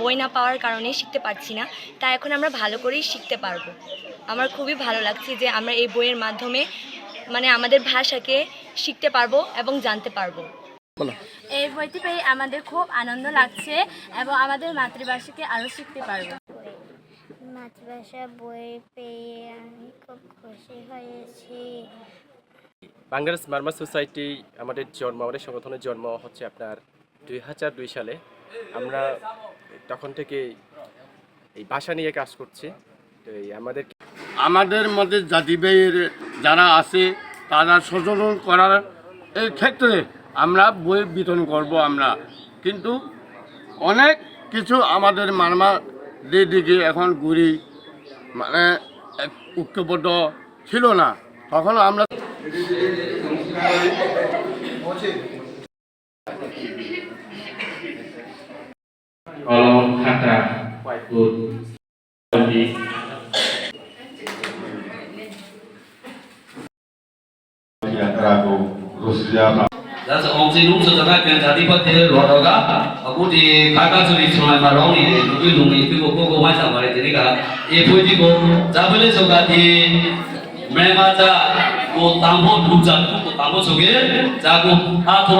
বই না পাওয়ার কারণে শিখতে পারছি না, তাই এখন আমরা ভালো করেই শিখতে পারবো। আমার খুবই ভালো লাগছে যে আমরা এই বইয়ের মাধ্যমে আমাদের ভাষাকে শিখতে পারবো এবং জানতে পারবো। এই বইটি পেয়ে আমাদের খুব আনন্দ লাগছে এবং আমাদের মাতৃভাষাকে আরও শিখতে পারবো। মাতৃভাষা বই পেয়ে আমি খুব খুশি হয়েছি। বাংলাদেশ মারমা সোসাইটি আমাদের সংগঠনের জন্ম হচ্ছে আপনার 2002 সালে। আমরা তখন থেকে এই ভাষা নিয়ে কাজ করছি। তো আমাদের মধ্যে জাতিভেদ যারা আছে তারা সচেতন করার এই ক্ষেত্রে আমরা বই বিতরণ করব আমরা, কিন্তু অনেক কিছু আমাদের মারমা দিকে এখন ঘুরি ঐক্যবদ্ধ ছিল না, তখন আমরা কলম খাতা that's all the rules of the back and the put the rodaga about the Kakasuri from my maroni, Lumi, people go once about it. If we go, Japanese of the Memata, go Tambo, Luza, Tambo, so get Jago, Hato.